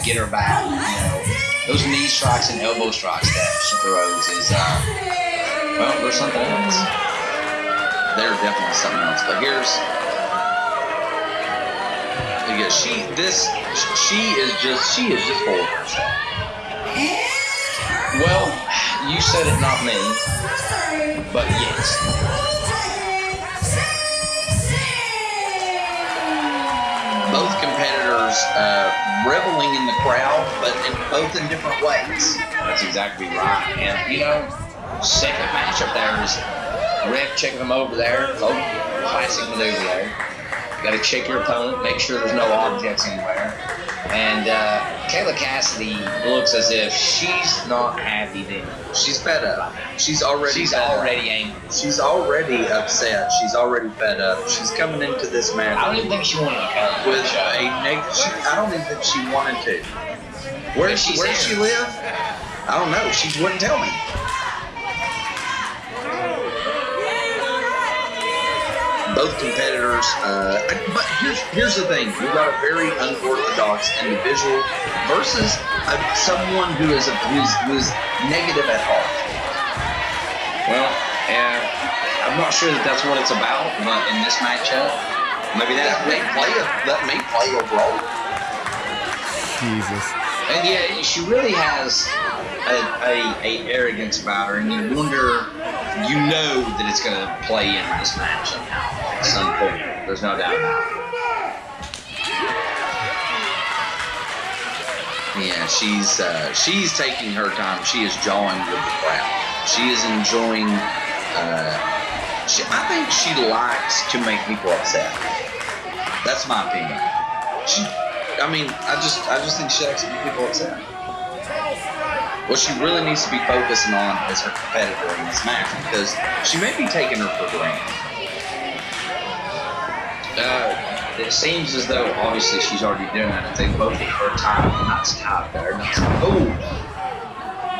get her back. You know, those knee strikes and elbow strikes that she throws is, well, there's something else. They're definitely something else. But here's, yeah, she is just full of herself. Well, you said it, not me, but yes. Both competitors reveling in the crowd, but both in different ways. That's exactly right. And, you know, second matchup there is ref checking them over there. Oh, classic maneuver there. You got to check your opponent, make sure there's no objects anywhere. And Kayla Kassidy looks as if she's not happy then. She's fed up. She's already angry. She's already upset. She's already fed up. She's coming into this match. I don't even think she wanted to come. With a negative. I don't even think she wanted to. Where does she live? I don't know. She wouldn't tell me. Both competitors, but here's the thing: you got a very unorthodox individual versus someone who is negative at heart. Well, I'm not sure that's what it's about, but in this matchup, maybe that may play a role. Jesus. And yeah, she really has a arrogance about her, and you wonder, you know that it's going to play into this match somehow. At some point, there's no doubt about it. Yeah, she's taking her time. She is jawing with the crowd. She is enjoying. I think she likes to make people upset. That's my opinion. I just think she likes to make people upset. What she really needs to be focusing on is her competitor in this match, because she may be taking her for granted. It seems as though obviously she's already doing that. If they both hit her top there.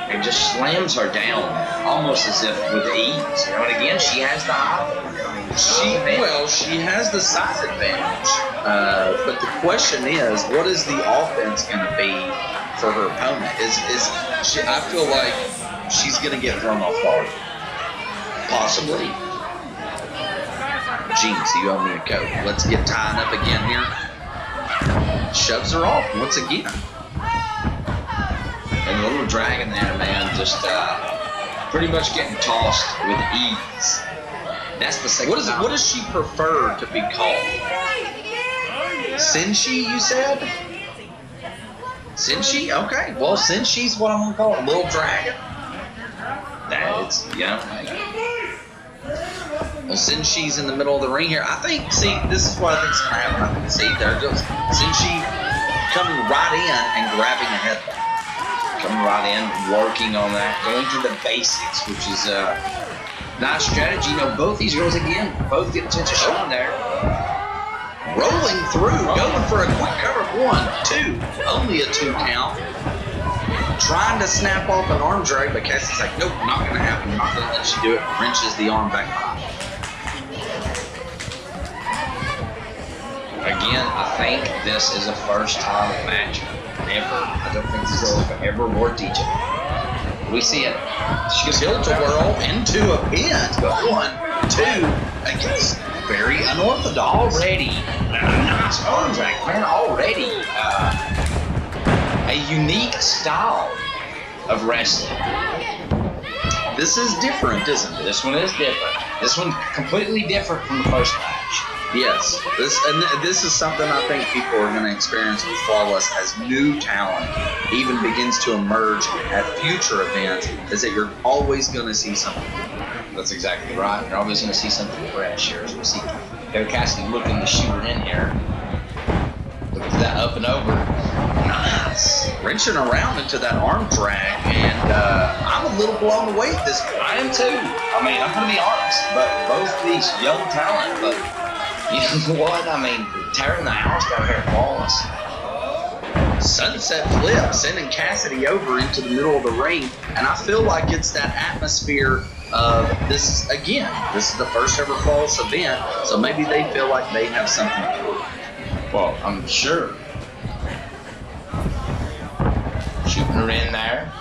It just slams her down almost as if with ease. You know, and again, she has the height. She has the size advantage. But the question is, what is the offense going to be for her opponent? I feel like she's going to get thrown off guard. Possibly. Jinx, you owe me a coat. Let's get tying up again here. Shoves her off once again. And the little dragon there, man, just pretty much getting tossed with ease. That's the second. What does she prefer to be called? Senshi, you said? Senshi? Okay. Well, Senshi's what I'm going to call it. Little dragon. That's, yeah. Well, Senshi's in the middle of the ring here. This is what I think's going to happen. I think, there goes Senshi coming right in and grabbing a headlock. Coming right in, working on that, going to the basics, which is a nice strategy. You know, both these girls, again, both get attention shown there. Rolling through, going for a quick cover. 1, 2, only a 2 count. Trying to snap off an arm drag, but Cassie's like, nope, not going to happen. I'm not going to let you do it. Wrenches the arm back behind. Again, I think this is a first time match ever. I don't think these girls have ever worked each other. We see it. Tilt-a-whirl into a pin. 1, 2, against very unorthodox. Already, nice arm drag, man. Already, a unique style of wrestling. This is different, isn't it? This one is different. This one's completely different from the first match. Yes, this is something I think people are going to experience with Flawless as new talent even begins to emerge at future events, is that you're always going to see something. That's exactly right. You're always going to see something fresh here. As we see Kayla Kassidy looking to shoot it in here. Look at that up and over. Nice. Wrenching around into that arm drag, and I'm a little blown away at this point. I am too. I mean, I'm going to be honest, but both these young talent, but you know what? I mean, tearing the house down here at Flawless. Sunset flip, sending Kassidy over into the middle of the ring, and I feel like it's that atmosphere of this, again, this is the first ever Flawless event, so maybe they feel like they have something to prove. Well, I'm sure. shooting her in there.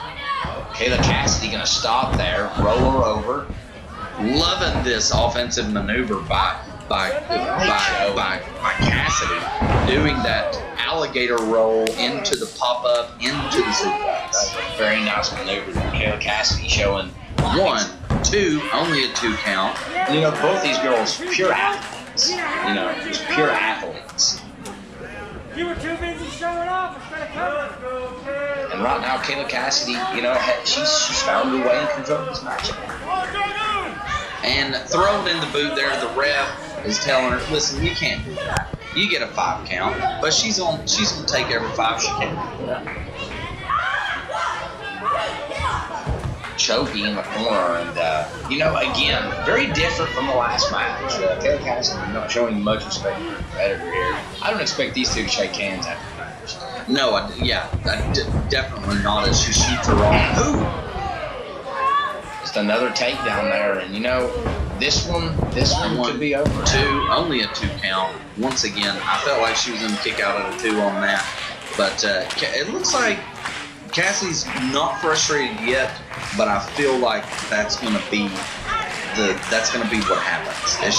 Kayla Kassidy gonna stop there, roll her over. Loving this offensive maneuver by Kassidy, doing that alligator roll into the pop-up, into the suplex. That's a very nice maneuver from Kayla Kassidy, showing 1, 2, only a 2 count. You know, both these girls, pure athletes. You know, just pure athletes. You were too busy showing off instead of covering. And right now, Kayla Kassidy, you know, she's found her way in control of this matchup. And thrown in the boot there, the ref is telling her, listen, you can't do that. You get a 5 count, but she's gonna take every 5 she can. Choking in the corner, and you know, again, very different from the last match. Kayla Kassidy not showing much respect for her competitor here. I don't expect these two to shake hands after the match. No, definitely not as she shoots her off. Ooh. Just another takedown there, and you know, this one could be over. 2, only a 2 count. Once again, I felt like she was going to kick out at a 2 on that, but it looks like Cassie's not frustrated yet, but I feel like that's going to be what happens. As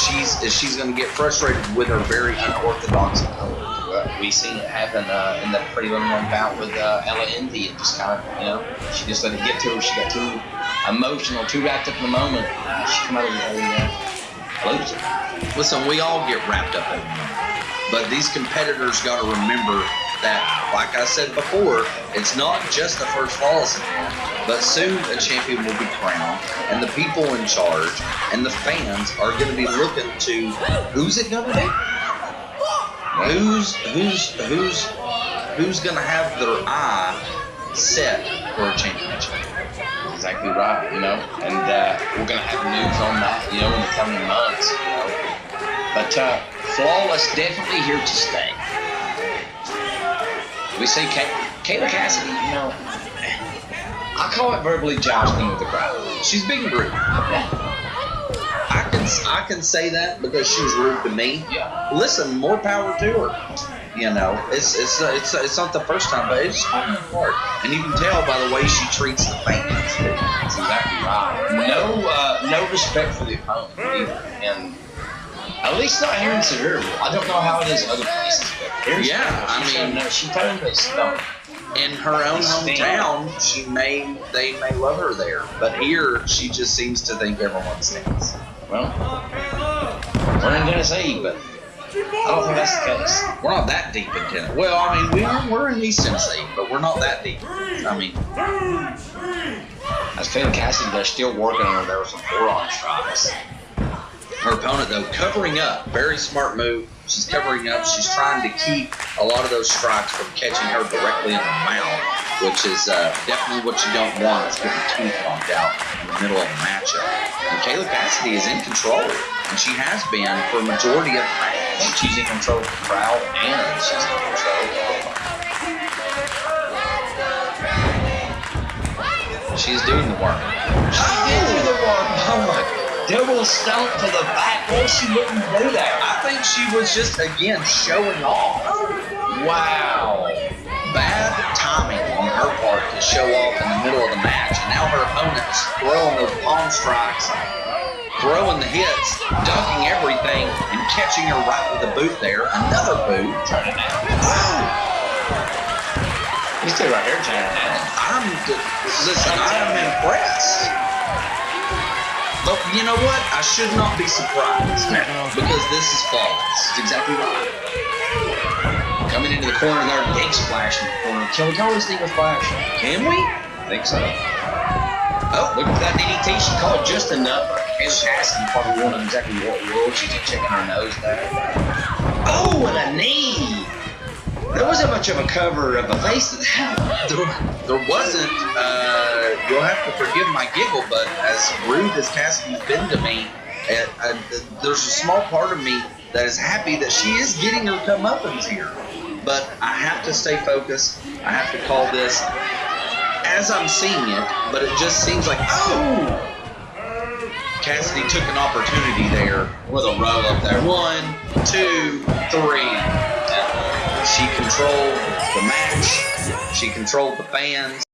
she's going to get frustrated with her very unorthodox opponent. We seen it happen in that pretty little one bout with Ella Indy, and just kind of, you know, she just let it get to her. She got too emotional, too wrapped up in the moment. She come out of a loser. Listen, we all get wrapped up in the moment, but these competitors got to remember that, like I said before, it's not just the first flawless event, but soon a champion will be crowned, and the people in charge and the fans are going to be looking to who's it going to be? Who's going to have their eye set for a championship? Exactly right, you know, and we're going to have news on that, you know, in the coming months, you know. But Flawless definitely here to stay. We say Kayla Kassidy, you know, I call it verbally jousting with the crowd. She's big and rude. I can say that because she was rude to me. Yeah. Listen, more power to her. You know, it's not the first time, but it's falling apart. And you can tell by the way she treats the fans. That's exactly right. No respect for the opponent either, and at least not here in Sevierville. I don't know how it is other places, but here, she totally stunk. In her own hometown, they may love her there, but here she just seems to think everyone stinks. Well, we're not gonna say, but I don't think that's the case. We're not that deep in Tennessee. Well, I mean, we're in East Tennessee, but we're not that deep. I mean, as Kayla Kassidy, they're still working on her. There were some forearm strikes. Her opponent, though, covering up. Very smart move. She's covering up. She's trying to keep a lot of those strikes from catching her directly in the mouth, which is definitely what you don't want. It's getting teeth knocked out in the middle of a matchup. And Kayla Kassidy is in control, and she has been for a majority of the match. She's in control of the crowd, and she's in control of the She's doing the work. She did do the work. Oh my God. Double stomp to the back. Boy, she wouldn't do that. I think she was just, again, showing off. Wow. Bad timing on her part to show off in the middle of the match. And now her opponent's throwing those palm strikes, throwing the hits, ducking everything, and catching her right with the boot there. Another boot. Turn it down. You stay right here, turn it down. Listen, I am impressed. But you know what? I should not be surprised because this is flawless. That's exactly right. Coming into the corner there, big splash in the corner. Can we call this thing a splash? Can we? I think so. Oh, look at that DDT. She called just enough. And Cassidy probably won't know exactly what world. She's just checking her nose there. Oh, and a knee. There wasn't much of a cover of a face to that. There wasn't. You'll have to forgive my giggle, but as rude as Cassidy's been to me, there's a small part of me that is happy that she is getting her comeuppance here. But I have to stay focused. I have to call this as I'm seeing it, but it just seems like, oh! Kassidy took an opportunity there with a roll up there. 1, 2, 3. She controlled the match. She She controlled the fans.